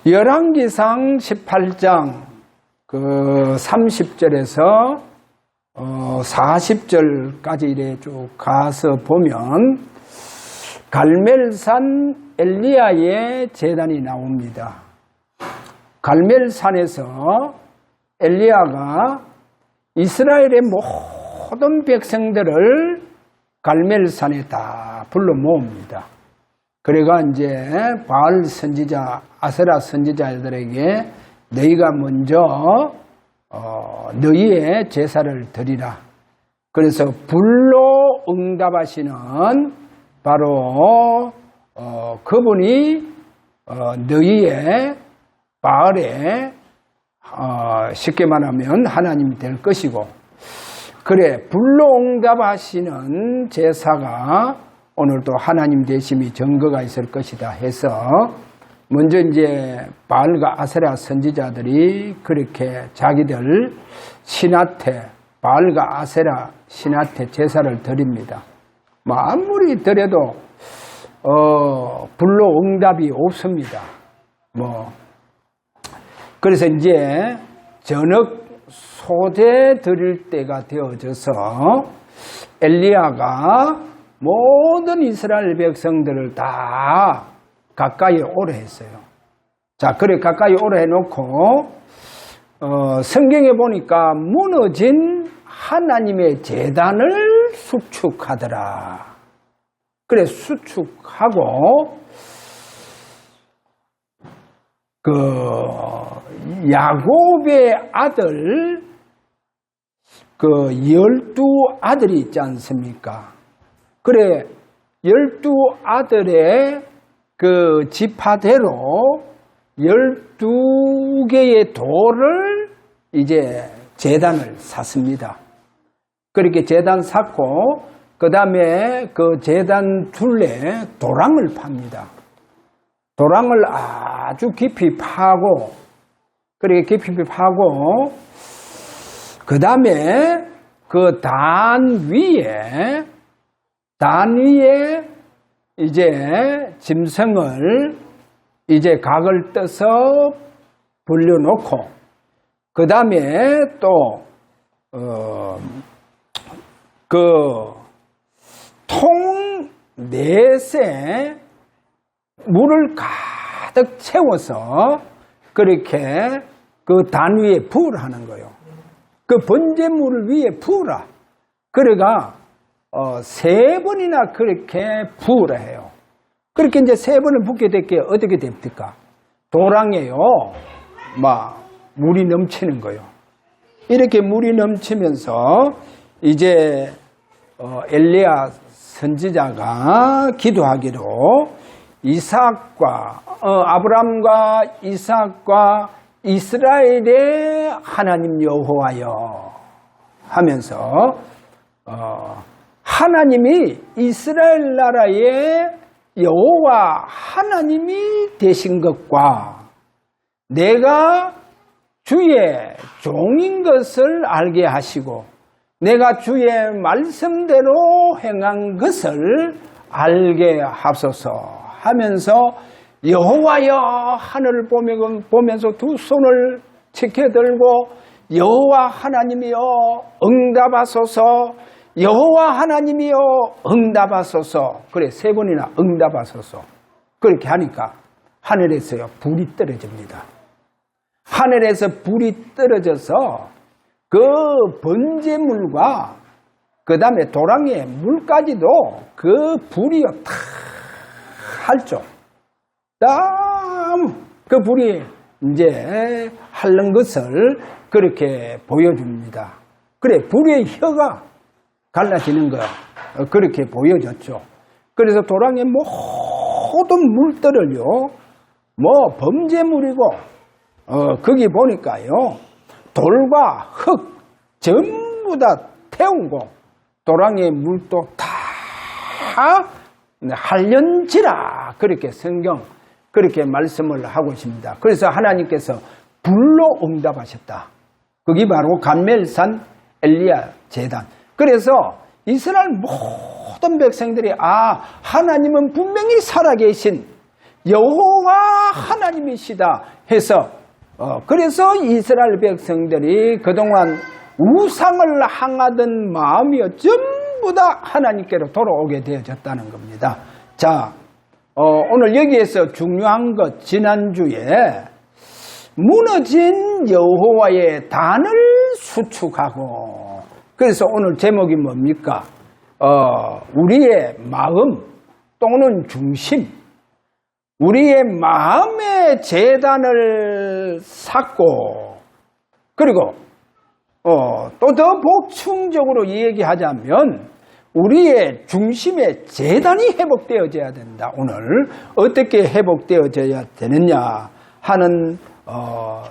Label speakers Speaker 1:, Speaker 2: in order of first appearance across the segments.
Speaker 1: 열왕기상 18장 그 30절에서 40절까지 이래 쭉 가서 보면 갈멜산 엘리야의 제단이 나옵니다. 갈멜산에서 엘리야가 이스라엘의 모든 백성들을 갈멜산에 다 불러 모읍니다. 그래가 이제 바알 선지자, 아세라 선지자들에게 너희가 먼저 너희의 제사를 드리라. 그래서 불로 응답하시는 바로 그분이 너희의 바알에 쉽게 말하면 하나님이 될 것이고, 그래 불로 응답하시는 제사가 오늘도 하나님 되심이 증거가 있을 것이다 해서 먼저 이제 바알과 아세라 선지자들이 그렇게 자기들 신한테, 바알과 아세라 신한테 제사를 드립니다. 뭐 아무리 드려도 불로 응답이 없습니다. 그래서 이제 저녁 소제 드릴 때가 되어져서 엘리야가 모든 이스라엘 백성들을 다 가까이 오래 했어요. 자, 그래 가까이 오래 해놓고 성경에 보니까 무너진 하나님의 제단을 수축하더라. 그래 수축하고 그 야곱의 아들 그 12아들이 있지 않습니까? 그래 12아들의 그 지파대로 12개의 돌을 이제 제단을 샀습니다. 그렇게 제단 샀고 그 다음에 그 제단 둘레 도랑을 팝니다. 도랑을 아주 깊이 파고, 그렇게 깊이 파고, 그 다음에 그 단 위에 이제 짐승을 이제 각을 떠서 불려놓고, 그 다음에 또, 통 넷에 물을 가득 채워서 그렇게 그 단 위에 부으라는 거예요. 그 번제물을 위에 부으라. 그래가 3번이나 그렇게 부으라 해요. 그렇게 이제 3번을 붓게 될 게 어떻게 됩니까? 도랑에요. 막 물이 넘치는 거예요. 이렇게 물이 넘치면서 이제 엘리야 선지자가 기도하기로 이삭과 아브람과 이삭과 이스라엘의 하나님 여호와여 하면서 하나님이 이스라엘 나라의 여호와 하나님이 되신 것과 내가 주의 종인 것을 알게 하시고 내가 주의 말씀대로 행한 것을 알게 하소서 하면서 여호와여 하늘을 보면서 두 손을 지켜들고 여호와 하나님이여 응답하소서, 여호와 하나님이여 응답하소서. 그래 3번이나 응답하소서. 그렇게 하니까 하늘에서요 불이 떨어집니다. 하늘에서 불이 떨어져서 그 번제물과 그 다음에 도랑의 물까지도 그 불이요 탁 할죠. 그 불이 이제 하는 것을 그렇게 보여줍니다. 그래 불의 혀가 갈라지는 거 그렇게 보여줬죠. 그래서 도랑의 모든 물들을요 범죄물이고 거기 보니까요 돌과 흙 전부 다 태우고 도랑의 물도 다 할련지라 그렇게 성경 그렇게 말씀을 하고 있습니다. 그래서 하나님께서 불로 응답하셨다. 그게 바로 갈멜산 엘리야 제단. 그래서 이스라엘 모든 백성들이 하나님은 분명히 살아계신 여호와 하나님이시다 해서 그래서 이스라엘 백성들이 그동안 우상을 향하던 마음이 전부 다 하나님께로 돌아오게 되어졌다는 겁니다. 자, 오늘 여기에서 중요한 것, 지난주에 무너진 여호와의 단을 수축하고, 그래서 오늘 제목이 뭡니까? 우리의 마음 또는 중심, 우리의 마음의 제단을 쌓고, 그리고 또 더 복충적으로 얘기하자면 우리의 중심의 제단이 회복되어져야 된다. 오늘 어떻게 회복되어져야 되느냐 하는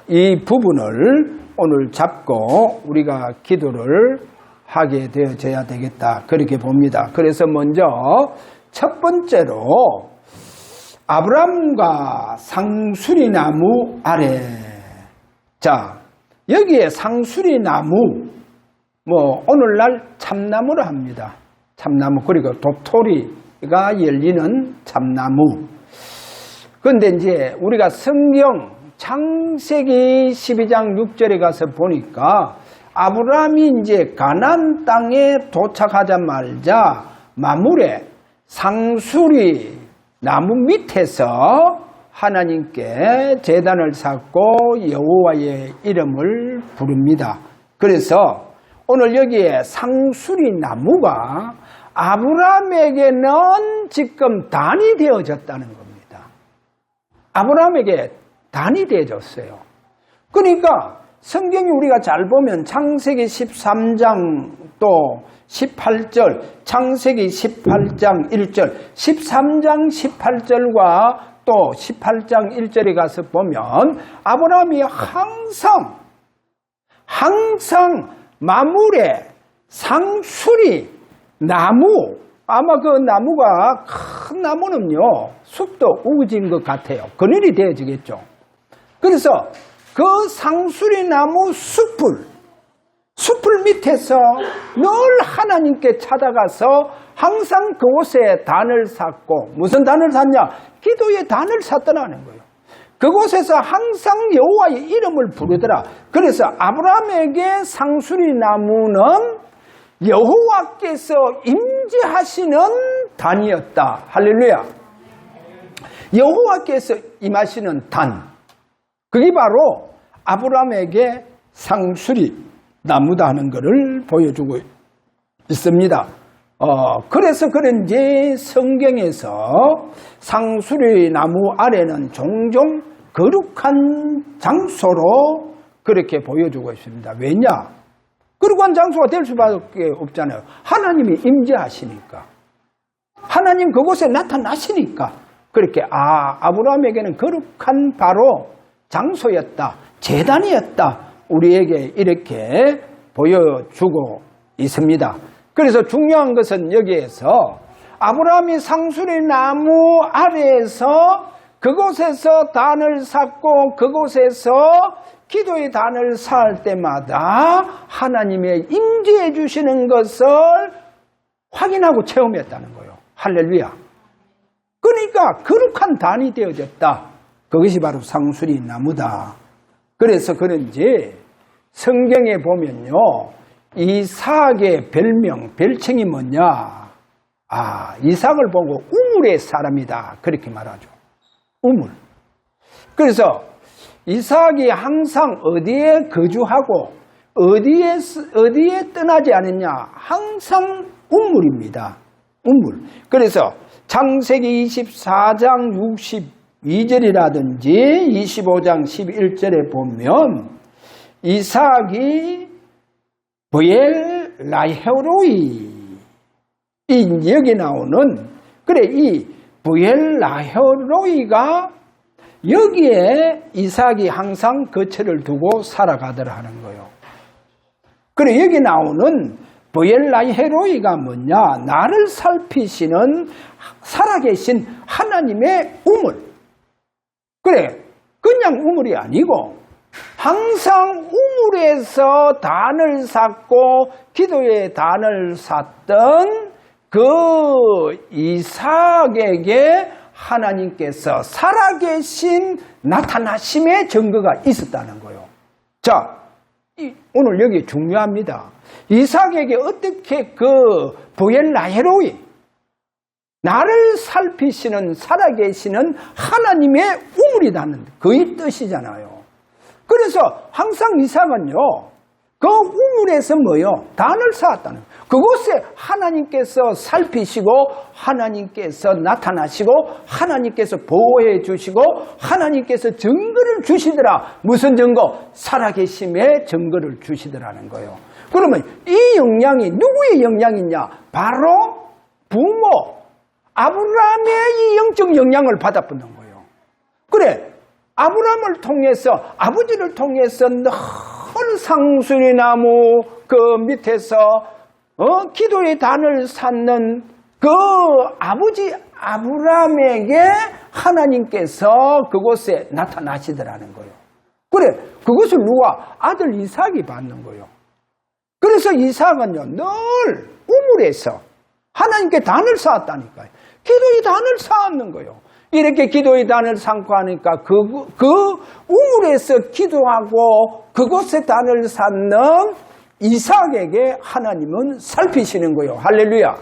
Speaker 1: 이 부분을 오늘 잡고 우리가 기도를 하게 되어져야 되겠다, 그렇게 봅니다. 그래서 먼저 첫 번째로 아브람과 상수리 나무 아래. 자, 여기에 상수리 나무, 오늘날 참나무로 합니다. 참나무, 그리고 도토리가 열리는 참나무. 그런데 이제 우리가 성경 창세기 12장 6절에 가서 보니까 아브라함이 이제 가나안 땅에 도착하자마자 마물에 상수리 나무 밑에서 하나님께 제단을 쌓고 여호와의 이름을 부릅니다. 그래서 오늘 여기에 상수리 나무가 아브라함에게는 지금 단이 되어졌다는 겁니다. 아브라함에게 단이 되어졌어요. 그러니까 성경이 우리가 잘 보면 창세기 13장 또 18절, 창세기 18장 1절, 13장 18절과 또 18장 1절에 가서 보면 아브라함이 항상 마물에 상수리 나무, 아마 그 나무가 큰 나무는요 숲도 우거진 것 같아요. 그늘이 되어지겠죠. 그래서 그 상수리 나무 숲을 밑에서 늘 하나님께 찾아가서 항상 그곳에 단을 쌓고, 무슨 단을 쌓냐? 기도의 단을 쌓더라는 거예요. 그곳에서 항상 여호와의 이름을 부르더라. 그래서 아브라함에게 상수리 나무는 여호와께서 임재하시는 단이었다. 할렐루야. 여호와께서 임하시는 단, 그게 바로 아브라함에게 상수리 나무다 하는 것을 보여주고 있습니다. 그래서 그런지 성경에서 상수리 나무 아래는 종종 거룩한 장소로 그렇게 보여주고 있습니다. 왜냐? 거룩한 장소가 될 수밖에 없잖아요. 하나님이 임재하시니까, 하나님 그곳에 나타나시니까 그렇게 아브라함에게는 거룩한 바로 장소였다, 제단이었다, 우리에게 이렇게 보여주고 있습니다. 그래서 중요한 것은 여기에서 아브라함이 상수리 나무 아래에서 그곳에서 단을 쌓고 그곳에서 기도의 단을 쌓을 때마다 하나님의 임재해 주시는 것을 확인하고 체험했다는 거예요. 할렐루야. 그러니까 거룩한 단이 되어졌다. 그것이 바로 상수리 나무다. 그래서 그런지 성경에 보면요, 이삭의 별칭이 뭐냐? 이삭을 보고 우물의 사람이다, 그렇게 말하죠. 우물. 그래서 이삭이 항상 어디에 거주하고 어디에 떠나지 않느냐? 항상 우물입니다. 우물. 그래서 창세기 24장 62절이라든지 25장 11절에 보면 이삭이 브엘라헤로이, 여기 나오는, 이 브엘라헤로이가 여기에 이삭이 항상 거처를 두고 살아가더라 하는 거예요. 그래, 여기 나오는 브엘라헤로이가 뭐냐? 나를 살피시는 살아계신 하나님의 우물. 그래, 그냥 우물이 아니고 항상 우물에서 단을 쌓고 기도의 단을 쌓던 그 이삭에게 하나님께서 살아계신 나타나심의 증거가 있었다는 거예요. 자, 오늘 여기 중요합니다. 이삭에게 어떻게 그 보엘라헤로이, 나를 살피시는 살아계시는 하나님의 우물이 닿는 그 뜻이잖아요. 그래서 항상 이삭은요, 그 우물에서 뭐요? 단을 쌓았다는 거예요. 그곳에 하나님께서 살피시고 하나님께서 나타나시고 하나님께서 보호해 주시고 하나님께서 증거를 주시더라. 무슨 증거? 살아계심의 증거를 주시더라는 거예요. 그러면 이 영향이 누구의 영향이냐? 바로 부모 아브라함의 이 영적 영향을 받아보는 거예요. 그래, 아브라함을 통해서, 아버지를 통해서 늘 상수리나무 그 밑에서 기도의 단을 쌓는 그 아버지 아브라함에게 하나님께서 그곳에 나타나시더라는 거예요. 그래, 그것을 누가? 아들 이삭이 받는 거예요. 그래서 이삭은요, 늘 우물에서 하나님께 단을 쌓았다니까요. 기도의 단을 쌓았는 거예요. 이렇게 기도의 단을 쌓고 하니까 그 우물에서 기도하고 그곳에 단을 쌓는 이삭에게 하나님은 살피시는 거예요. 할렐루야.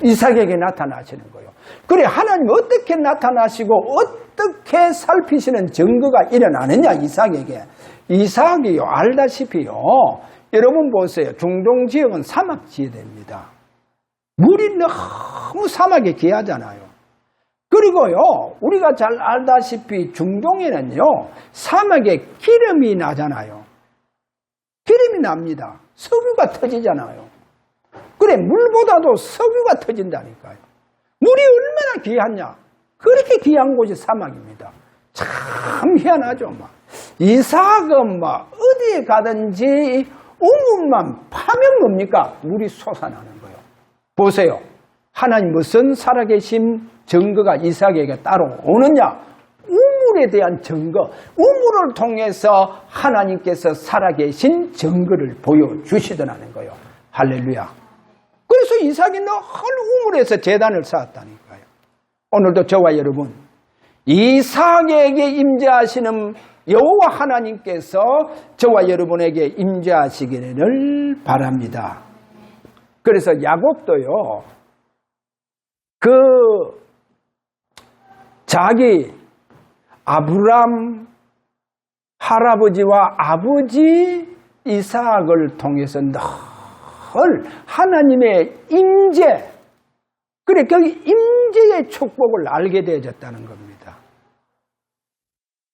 Speaker 1: 이삭에게 나타나시는 거예요. 그래, 하나님 어떻게 나타나시고 어떻게 살피시는 증거가 일어나느냐, 이삭에게. 이삭이요, 알다시피요, 여러분 보세요. 중동 지역은 사막 지대입니다. 물이 너무 사막에 귀하잖아요. 그리고요, 우리가 잘 알다시피 중동에는요, 사막에 기름이 나잖아요. 기름이 납니다. 석유가 터지잖아요. 그래, 물보다도 석유가 터진다니까요. 물이 얼마나 귀하냐? 그렇게 귀한 곳이 사막입니다. 참 희한하죠. 이삭은 어디에 가든지 우물만 파면 뭡니까? 물이 솟아나는 거예요. 보세요. 하나님 무슨 살아계심 증거가 이삭에게 따로 오느냐? 우물에 대한 증거, 우물을 통해서 하나님께서 살아계신 증거를 보여주시더라는 거예요. 할렐루야. 그래서 이삭이 늘 우물에서 제단을 쌓았다니까요. 오늘도 저와 여러분, 이삭에게 임재하시는 여호와 하나님께서 저와 여러분에게 임재하시기를 바랍니다. 그래서 야곱도요, 자기 아브람 할아버지와 아버지 이삭을 통해서 늘 하나님의 임재, 그래, 거기 임재의 축복을 알게 되어졌다는 겁니다.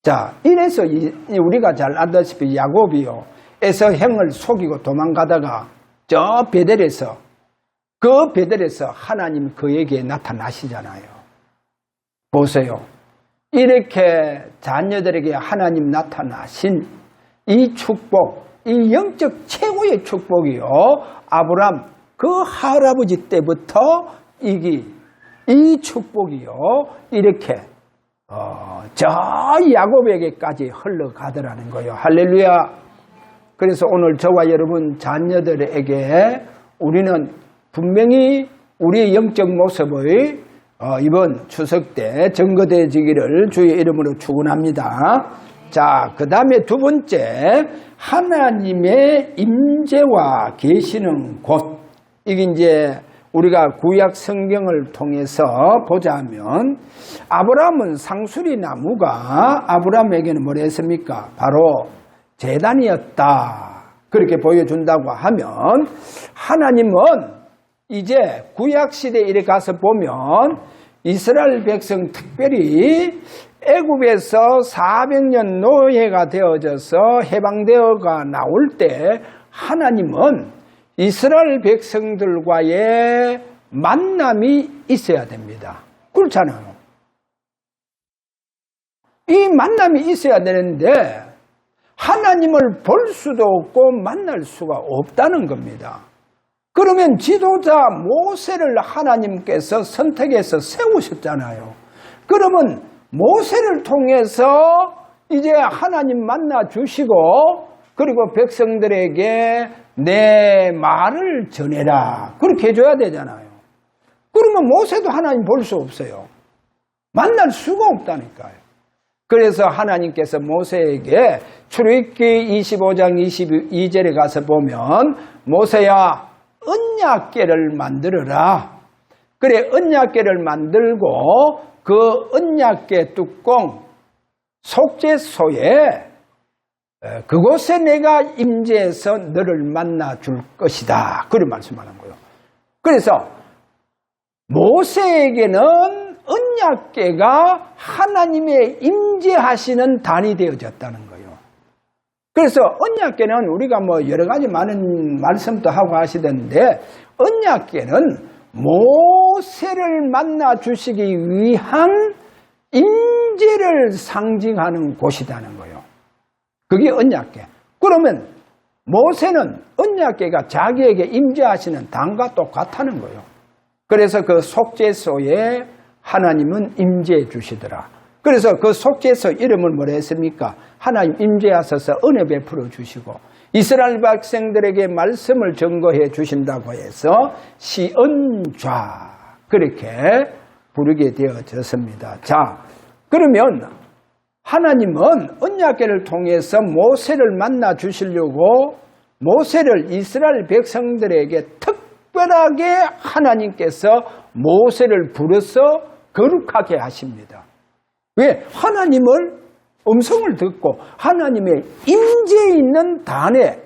Speaker 1: 자, 이래서 우리가 잘 알다시피 야곱이요, 에서 형을 속이고 도망가다가 저 베델에서, 그 베델에서 하나님 그에게 나타나시잖아요. 보세요. 이렇게 자녀들에게 하나님 나타나신 이 축복, 이 영적 최고의 축복이요, 아브람 그 할아버지 때부터 이 축복이요, 이렇게 저 야곱에게까지 흘러가더라는 거예요. 할렐루야. 그래서 오늘 저와 여러분 자녀들에게 우리는 분명히 우리의 영적 모습의 이번 추석 때 증거되어지기를 주의 이름으로 축원합니다. 자, 그 다음에 두 번째, 하나님의 임재와 계시는 곳. 이게 이제 우리가 구약 성경을 통해서 보자면, 아브라함은 상수리 나무가 아브라함에게는 뭐라 했습니까? 바로 제단이었다. 그렇게 보여준다고 하면, 하나님은 이제 구약시대에 이렇게 가서 보면 이스라엘 백성 특별히 애굽에서 400년 노예가 되어져서 해방되어가 나올 때 하나님은 이스라엘 백성들과의 만남이 있어야 됩니다. 그렇잖아요. 이 만남이 있어야 되는데 하나님을 볼 수도 없고 만날 수가 없다는 겁니다. 그러면 지도자 모세를 하나님께서 선택해서 세우셨잖아요. 그러면 모세를 통해서 이제 하나님 만나 주시고, 그리고 백성들에게 내 말을 전해라, 그렇게 해줘야 되잖아요. 그러면 모세도 하나님 볼 수 없어요. 만날 수가 없다니까요. 그래서 하나님께서 모세에게 출애굽기 25장 22절에 가서 보면 모세야 언약궤를 만들어라. 그래 언약궤를 만들고 그 언약궤 뚜껑 속죄소에 그곳에 내가 임재해서 너를 만나 줄 것이다. 그런 말씀하는 거예요. 그래서 모세에게는 언약궤가 하나님의 임재하시는 단이 되어졌다는 거예요. 그래서 언약궤는 우리가 뭐 여러 가지 많은 말씀도 하고 하시던데 언약궤는 모세를 만나 주시기 위한 임재를 상징하는 곳이라는 거예요. 그게 언약궤. 그러면 모세는 언약궤가 자기에게 임재하시는 단과 똑같다는 거예요. 그래서 그 속죄소에 하나님은 임재해 주시더라. 그래서 그 속죄소 이름을 뭐라 했습니까? 하나님 임재하셔서 은혜 베풀어 주시고 이스라엘 백성들에게 말씀을 증거해 주신다고 해서 시언좌 그렇게 부르게 되어졌습니다. 자, 그러면 하나님은 언약궤를 통해서 모세를 만나 주시려고 모세를 이스라엘 백성들에게 특별하게 하나님께서 모세를 불러서 거룩하게 하십니다. 왜? 하나님을 음성을 듣고 하나님의 임재에 있는 단에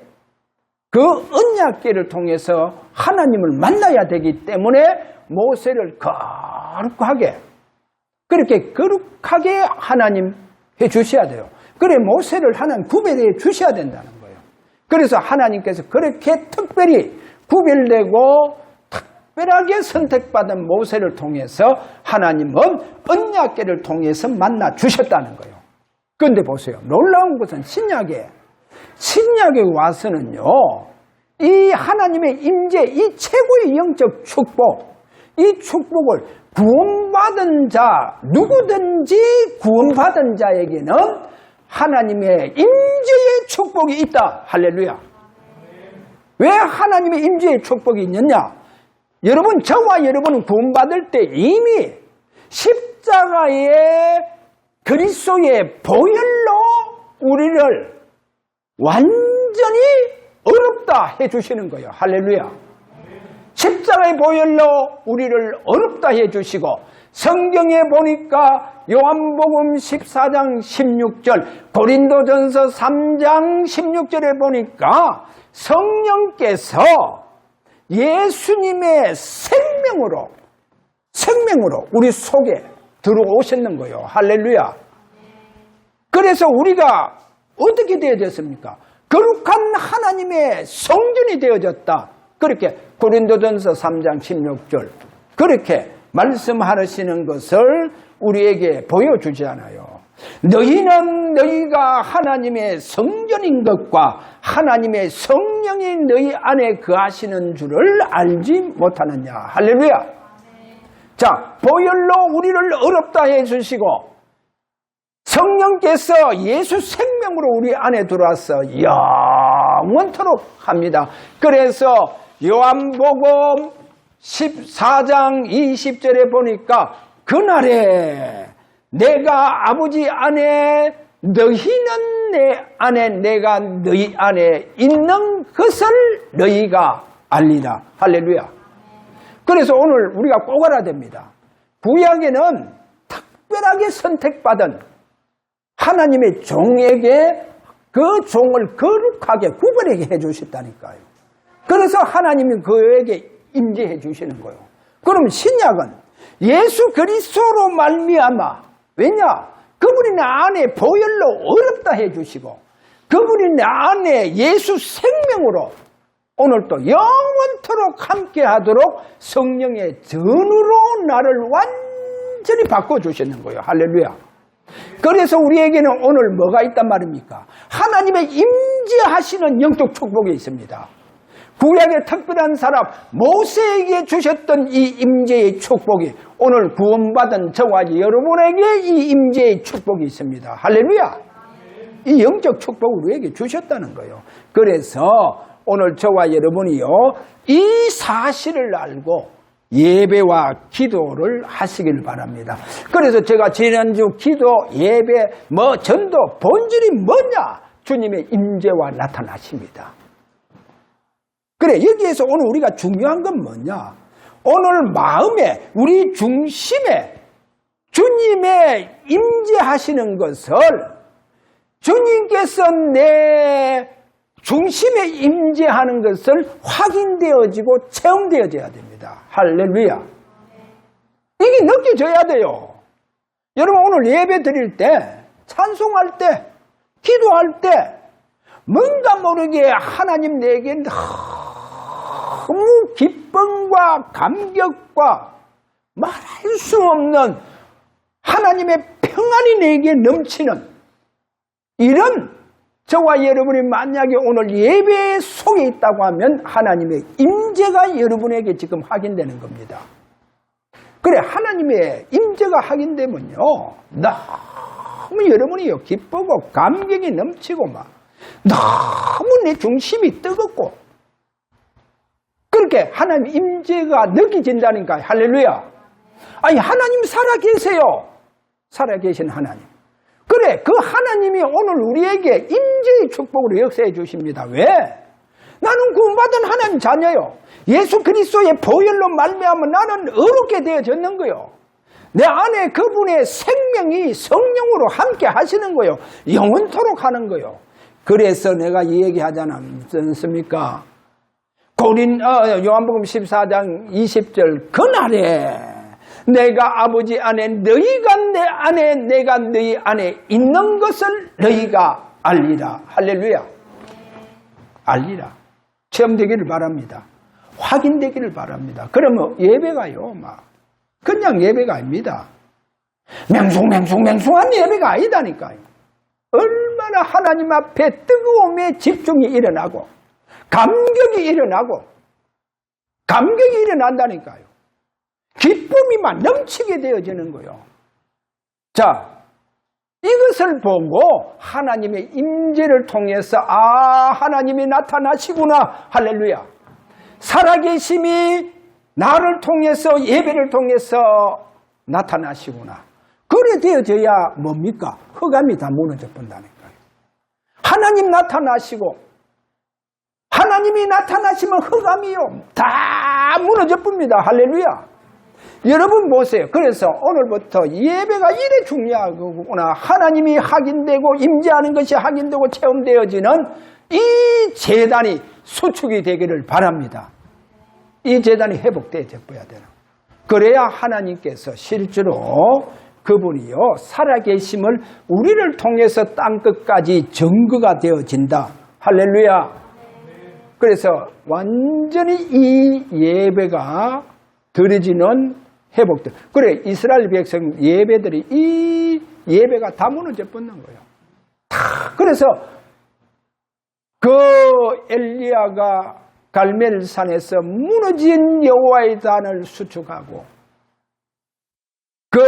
Speaker 1: 그 언약궤를 통해서 하나님을 만나야 되기 때문에 모세를 거룩하게 그렇게 거룩하게 하나님 해주셔야 돼요. 그래 모세를 하나님 구별해 주셔야 된다는 거예요. 그래서 하나님께서 그렇게 특별히 구별되고 특별하게 선택받은 모세를 통해서 하나님은 언약궤를 통해서 만나 주셨다는 거예요. 그런데 보세요. 놀라운 것은 신약에 와서는요. 이 하나님의 임재, 이 최고의 영적 축복, 이 축복을 구원받은 자, 누구든지 구원받은 자에게는 하나님의 임재의 축복이 있다. 할렐루야. 왜 하나님의 임재의 축복이 있느냐? 여러분, 저와 여러분은 구원받을 때 이미 십자가의 그리스도의 보혈로 우리를 완전히 어렵다 해주시는 거예요. 할렐루야. 십자가의 보혈로 우리를 어렵다 해주시고 성경에 보니까 요한복음 14장 16절 고린도전서 3장 16절에 보니까 성령께서 예수님의 생명으로 우리 속에 들어오셨는 거예요. 할렐루야. 그래서 우리가 어떻게 되어졌습니까? 거룩한 하나님의 성전이 되어졌다. 그렇게 고린도전서 3장 16절 그렇게 말씀하시는 것을 우리에게 보여주잖아요. 너희는 너희가 하나님의 성전인 것과 하나님의 성령이 너희 안에 거하시는 줄을 알지 못하느냐. 할렐루야. 자, 보혈로 우리를 어렵다 해주시고 성령께서 예수 생명으로 우리 안에 들어와서 영원토록 합니다. 그래서 요한복음 14장 20절에 보니까 그날에 내가 아버지 안에 너희는 내 안에 내가 너희 안에 있는 것을 너희가 알리라. 할렐루야. 그래서 오늘 우리가 꼭 알아야 됩니다. 구약에는 특별하게 선택받은 하나님의 종에게 그 종을 거룩하게 구별하게 해주셨다니까요. 그래서 하나님이 그에게 임재해 주시는 거예요. 그럼 신약은 예수 그리스도로 말미암아 왜냐? 그분이 내 안에 보혈로 어렵다 해주시고 그분이 내 안에 예수 생명으로 오늘 또 영원토록 함께하도록 성령의 전으로 나를 완전히 바꿔주시는 거예요. 할렐루야. 그래서 우리에게는 오늘 뭐가 있단 말입니까? 하나님의 임재하시는 영적 축복이 있습니다. 구약의 특별한 사람 모세에게 주셨던 이 임재의 축복이 오늘 구원받은 저와 여러분에게 이 임재의 축복이 있습니다. 할렐루야. 이 영적 축복을 우리에게 주셨다는 거예요. 그래서 오늘 저와 여러분이요 이 사실을 알고 예배와 기도를 하시길 바랍니다. 그래서 제가 지난주 기도, 예배, 전도, 본질이 뭐냐? 주님의 임재와 나타나십니다. 그래, 여기에서 오늘 우리가 중요한 건 뭐냐? 오늘 마음에, 우리 중심에 주님의 임재하시는 것을 주님께서 내 중심에 임재하는 것을 확인되어지고 체험되어져야 됩니다. 할렐루야. 이게 느껴져야 돼요. 여러분 오늘 예배 드릴 때, 찬송할 때, 기도할 때 뭔가 모르게 하나님 내게 너무 기쁨과 감격과 말할 수 없는 하나님의 평안이 내게 넘치는 이런 저와 여러분이 만약에 오늘 예배 속에 있다고 하면 하나님의 임재가 여러분에게 지금 확인되는 겁니다. 그래, 하나님의 임재가 확인되면요, 너무 여러분이요 기쁘고 감격이 넘치고 막 너무 내 중심이 뜨겁고 그렇게 하나님 임재가 느껴진다니까. 할렐루야. 아니, 하나님 살아계세요. 살아계신 하나님. 그래, 그 하나님이 오늘 우리에게 임재의 축복으로 역사해 주십니다. 왜? 나는 구원받은 하나님 자녀요. 예수 그리스도의 보혈로 말미암아 나는 의롭게 되어졌는 거요. 내 안에 그분의 생명이 성령으로 함께 하시는 거요. 영원토록 하는 거요. 그래서 내가 이 얘기 하지 않습니까? 요한복음 14장 20절, 그날에 내가 아버지 안에, 너희가 내 안에, 내가 너희 안에 있는 것을 너희가 알리라. 할렐루야. 알리라. 체험되기를 바랍니다. 확인되기를 바랍니다. 그러면 예배가요, 그냥 예배가 아닙니다. 맹숭맹숭한 예배가 아니다니까요. 얼마나 하나님 앞에 뜨거움에 집중이 일어나고, 감격이 일어난다니까요. 기쁨이 막 넘치게 되어지는 거예요. 자, 이것을 보고 하나님의 임재를 통해서 하나님이 나타나시구나. 할렐루야. 살아계심이 나를 통해서, 예배를 통해서 나타나시구나. 그래 되어져야 뭡니까? 흑암이 다 무너져 본다니까요. 하나님 나타나시고, 하나님이 나타나시면 흑암이요 다 무너져 봅니다. 할렐루야. 여러분 보세요. 그래서 오늘부터 예배가 이래 중요하구나. 하나님이 확인되고 임재하는 것이 확인되고 체험되어지는 이 제단이 수축이 되기를 바랍니다. 이 제단이 회복되어져야 되는. 그래야 하나님께서 실제로 그분이요 살아계심을 우리를 통해서 땅끝까지 증거가 되어진다. 할렐루야. 그래서 완전히 이 예배가 드려지는 회복돼. 그래, 이스라엘 백성 예배들이 이 예배가 다 무너져 뻗는 거예요. 다. 그래서 그 엘리야가 갈멜산에서 무너진 여호와의 단을 수축하고 그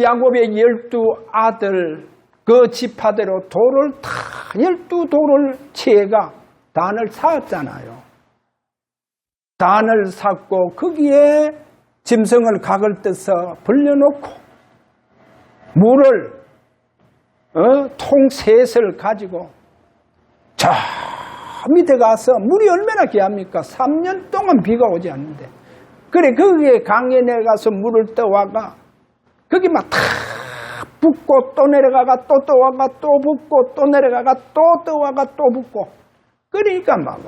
Speaker 1: 야곱의 12 아들 그 지파대로 돌을 다 12돌을 취해가 단을 쌓았잖아요. 단을 쌓고 거기에 짐승을 각을 뜯어 벌려놓고 물을 통 셋을 가지고 저 밑에 가서 물이 얼마나 귀합니까? 3년 동안 비가 오지 않는데 그래 거기에 강에 내려가서 물을 떠와가 거기 막 탁 붓고 또 내려가가 또 떠와가 또 붓고 또 내려가가 또 떠와가 또 붓고 그러니까 막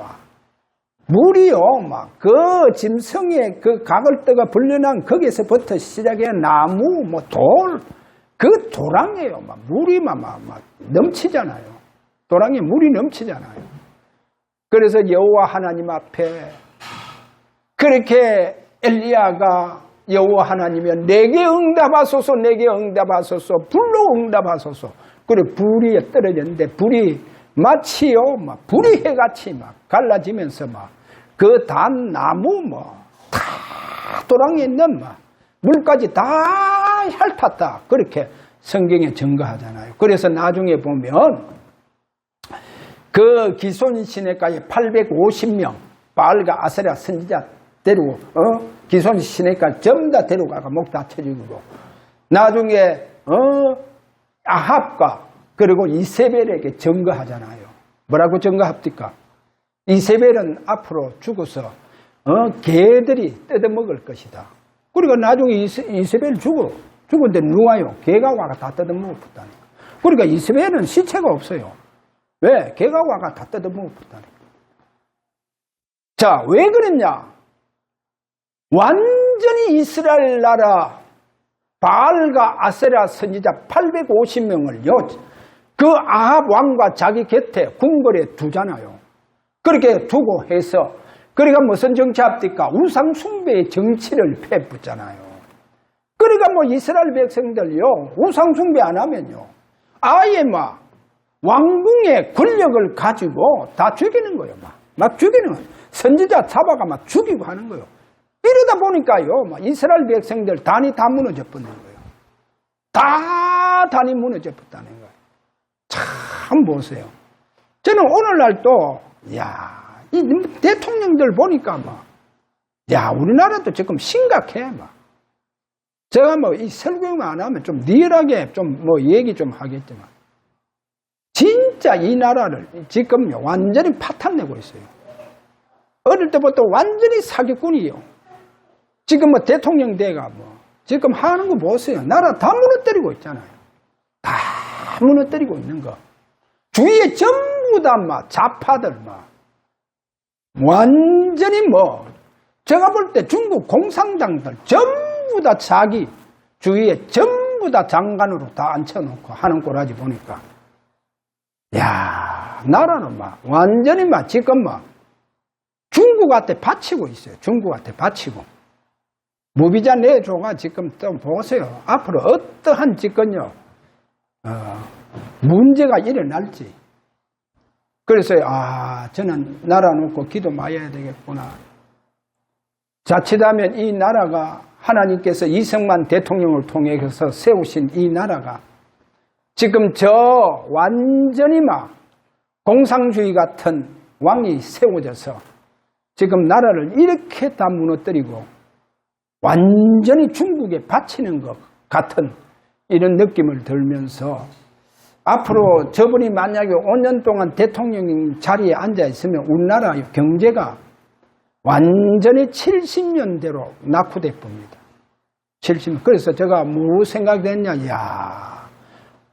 Speaker 1: 물이요 막 그 짐승의 그 각을 떠가 불려난 거기서부터 시작해 나무 뭐 돌 그 도랑이에요 막 물이 막 넘치잖아요. 도랑에 물이 넘치잖아요. 그래서 여호와 하나님 앞에 그렇게 엘리야가 여호와 하나님이여 내게 응답하소서 내게 응답하소서 불로 응답하소서. 그래 불이 떨어졌는데 불이 마치요 막 불이 해같이 막 갈라지면서 막 그 단 나무 뭐 다 도랑에 있는 막 물까지 다 핥았다. 그렇게 성경에 증거하잖아요. 그래서 나중에 보면 그 기손 시내가에 850명 바알과 아세라 선지자 데리고 기손 시내까지 전부 다 데려가가 목 다쳐주고 나중에 아합과 그리고 이세벨에게 증거하잖아요. 뭐라고 증거합니까? 이세벨은 앞으로 죽어서 개들이 뜯어먹을 것이다. 그리고 나중에 이세벨 죽었는데 누가요? 개가 와가 다 뜯어먹었다니까. 그러니까 이세벨은 시체가 없어요. 왜? 개가 와가 다 뜯어먹었다니까. 자, 왜 그랬냐? 완전히 이스라엘 나라 바알과 아세라 선지자 850명을요, 그 아합 왕과 자기 곁에 궁궐에 두잖아요. 그렇게 두고 해서, 그러니까 무슨 정치합니까? 우상 숭배의 정치를 펴붓잖아요. 그러니까 뭐 이스라엘 백성들요, 우상 숭배 안 하면요, 아예 막 왕궁의 권력을 가지고 다 죽이는 거예요. 막 죽이는 거예요. 선지자 잡아가 막 죽이고 하는 거예요. 이러다 보니까요, 막 이스라엘 백성들 단이 다 무너져 버리는 거예요. 단이 무너져 버렸다는 거예요. 참 보세요. 저는 오늘날 또, 이 대통령들 보니까 우리나라도 지금 심각해, 제가 이 설교만 안 하면 좀 리얼하게 좀 얘기 좀 하겠지만, 진짜 이 나라를 지금요, 완전히 파탄내고 있어요. 어릴 때부터 완전히 사기꾼이에요. 지금 대통령 대가 지금 하는 거 보세요. 나라 다 무너뜨리고 있잖아요. 다 무너뜨리고 있는 거. 주위에 전부 다 좌파들 완전히 제가 볼 때 중국 공산당들 전부 다 자기 주위에 전부 다 장관으로 다 앉혀놓고 하는 꼴하지 보니까, 나라는 완전히 지금 중국한테 바치고 있어요. 중국한테 바치고. 무비자 내조가 지금 또 보세요. 앞으로 어떠한 집권요, 문제가 일어날지. 그래서, 저는 나라 놓고 기도 많이 해야 되겠구나. 자칫하면 이 나라가 하나님께서 이승만 대통령을 통해서 세우신 이 나라가 지금 완전히 공산주의 같은 왕이 세워져서 지금 나라를 이렇게 다 무너뜨리고 완전히 중국에 바치는 것 같은 이런 느낌을 들면서 앞으로 저분이 만약에 5년 동안 대통령 자리에 앉아 있으면 우리나라 경제가 완전히 70년대로 낙후돼 봅니다. 70년. 그래서 제가 뭐 생각됐냐?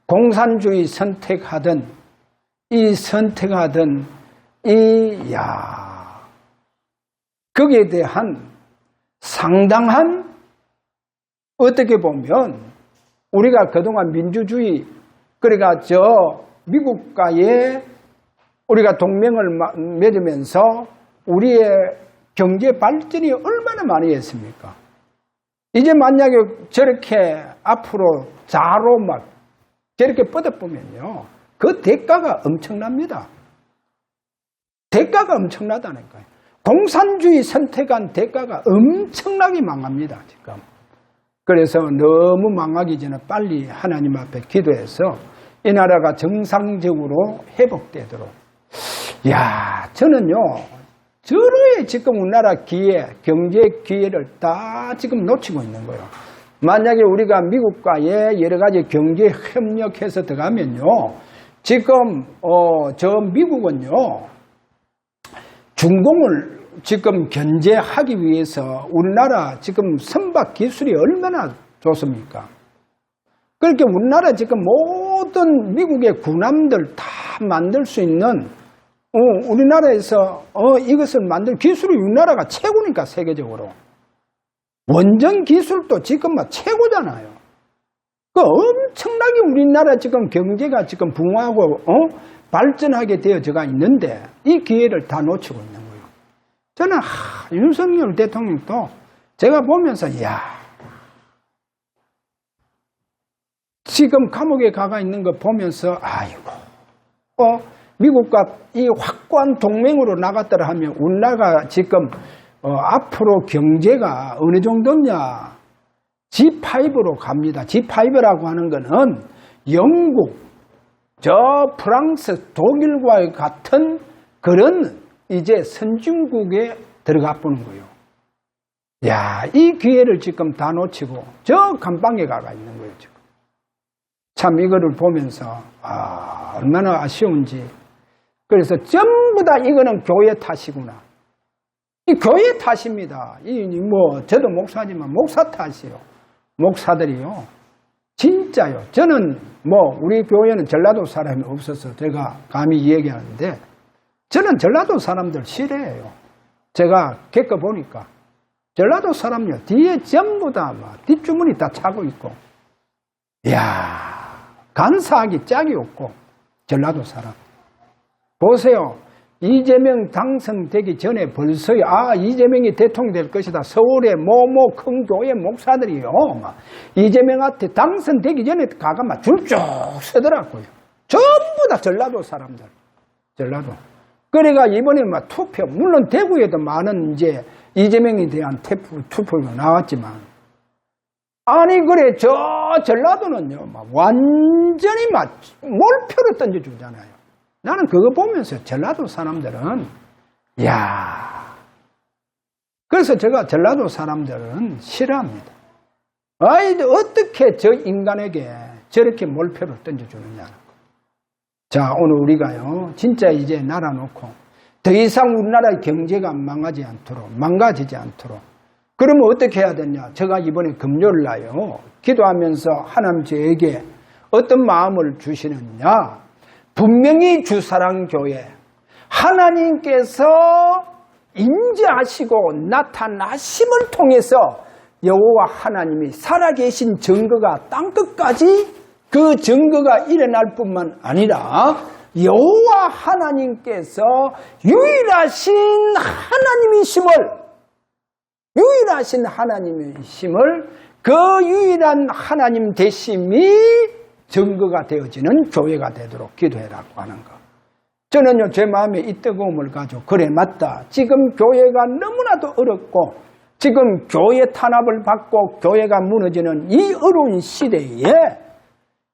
Speaker 1: 공산주의 선택하든 거기에 대한 상당한, 어떻게 보면 우리가 그동안 민주주의, 그러니까 미국과의 우리가 동맹을 맺으면서 우리의 경제 발전이 얼마나 많이 했습니까? 이제 만약에 저렇게 앞으로 자로 저렇게 뻗어보면요, 그 대가가 엄청납니다. 대가가 엄청나다니까요. 공산주의 선택한 대가가 엄청나게 망합니다, 지금. 그래서 너무 망하기 전에 빨리 하나님 앞에 기도해서 이 나라가 정상적으로 회복되도록. 저는요, 저로의 지금 우리나라 경제 기회를 다 지금 놓치고 있는 거예요. 만약에 우리가 미국과의 여러 가지 경제 협력해서 들어가면요, 지금, 미국은요, 중공을 지금 견제하기 위해서 우리나라 지금 선박 기술이 얼마나 좋습니까? 그렇게 우리나라 지금 모든 미국의 군함들 다 만들 수 있는 우리나라에서 이것을 만들 기술이 우리나라가 최고니까, 세계적으로. 원전 기술도 지금 최고잖아요. 그 엄청나게 우리나라 지금 경제가 지금 붕하고 발전하게 되어져가 있는데 이 기회를 다 놓치고 있는 거예요. 저는 윤석열 대통령도 제가 보면서 지금 감옥에 가가 있는 거 보면서 미국과 이 확고한 동맹으로 나갔더라 하면 우리나라가 지금 앞으로 경제가 어느 정도냐, G5로 갑니다. G5라고 하는 거는 영국, 프랑스, 독일과 같은 그런 이제 선진국에 들어가 보는 거예요. 야, 이 기회를 지금 다 놓치고 저 감방에 가가 있는 거예요, 지금. 참 이거를 보면서 얼마나 아쉬운지. 그래서 전부 다 이거는 교회 탓이구나. 이 교회 탓입니다. 저도 목사지만 목사 탓이요. 목사들이요. 진짜요. 저는 우리 교회는 전라도 사람이 없어서 제가 감히 얘기하는데 저는 전라도 사람들 싫어해요. 제가 겪어보니까. 전라도 사람요. 뒤에 전부 다 뒷주머니 다 차고 있고. 이야, 간사하기 짝이 없고. 전라도 사람. 보세요. 이재명 당선되기 전에 벌써 이재명이 대통령 될 것이다. 서울의 큰 교회 목사들이요. 이재명한테 당선되기 전에 가가 줄쭉 서더라고요. 전부 다 전라도 사람들. 전라도. 그래가 이번에 투표, 물론 대구에도 많은 이제 이재명에 대한 투표가 나왔지만, 아니, 그래, 전라도는요, 완전히 몰표를 던져주잖아요. 나는 그거 보면서 전라도 사람들은, 그래서 제가 전라도 사람들은 싫어합니다. 어떻게 저 인간에게 저렇게 몰표를 던져주느냐. 자, 오늘 우리가요, 진짜 이제 날아놓고, 더 이상 우리나라의 경제가 망가지지 않도록. 그러면 어떻게 해야 되냐? 제가 이번에 금요일 날요, 기도하면서 하나님 저에게 어떤 마음을 주시느냐? 분명히 주사랑교회, 하나님께서 임재하시고 나타나심을 통해서 여호와 하나님이 살아계신 증거가 땅끝까지 그 증거가 일어날 뿐만 아니라 여호와 하나님께서 유일하신 하나님이심을 그 유일한 하나님 되심이 증거가 되어지는 교회가 되도록 기도해라고 하는 것. 저는요, 제 마음에 이 뜨거움을 가지고 그래 맞다. 지금 교회가 너무나도 어렵고 지금 교회 탄압을 받고 교회가 무너지는 이 어려운 시대에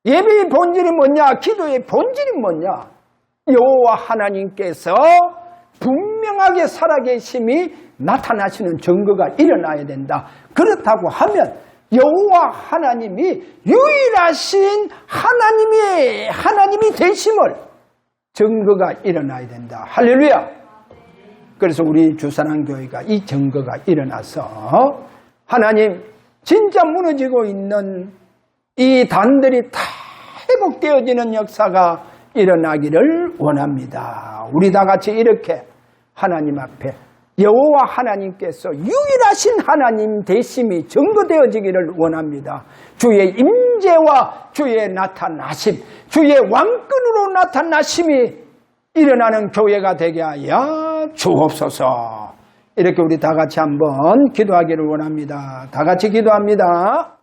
Speaker 1: 예배의 본질이 뭐냐? 기도의 본질이 뭐냐? 여호와 하나님께서 분명하게 살아계심이 나타나시는 증거가 일어나야 된다. 그렇다고 하면 여호와 하나님이 유일하신 하나님이 되심을 증거가 일어나야 된다. 할렐루야. 그래서 우리 주사랑교회가 이 증거가 일어나서 하나님 진짜 무너지고 있는 이 단들이 다 회복되어지는 역사가 일어나기를 원합니다. 우리 다 같이 이렇게 하나님 앞에 여호와 하나님께서 유일하신 하나님 되심이 증거되어지기를 원합니다. 주의 임재와 주의 나타나심, 주의 왕권으로 나타나심이 일어나는 교회가 되게 하여 주옵소서. 이렇게 우리 다 같이 한번 기도하기를 원합니다. 다 같이 기도합니다.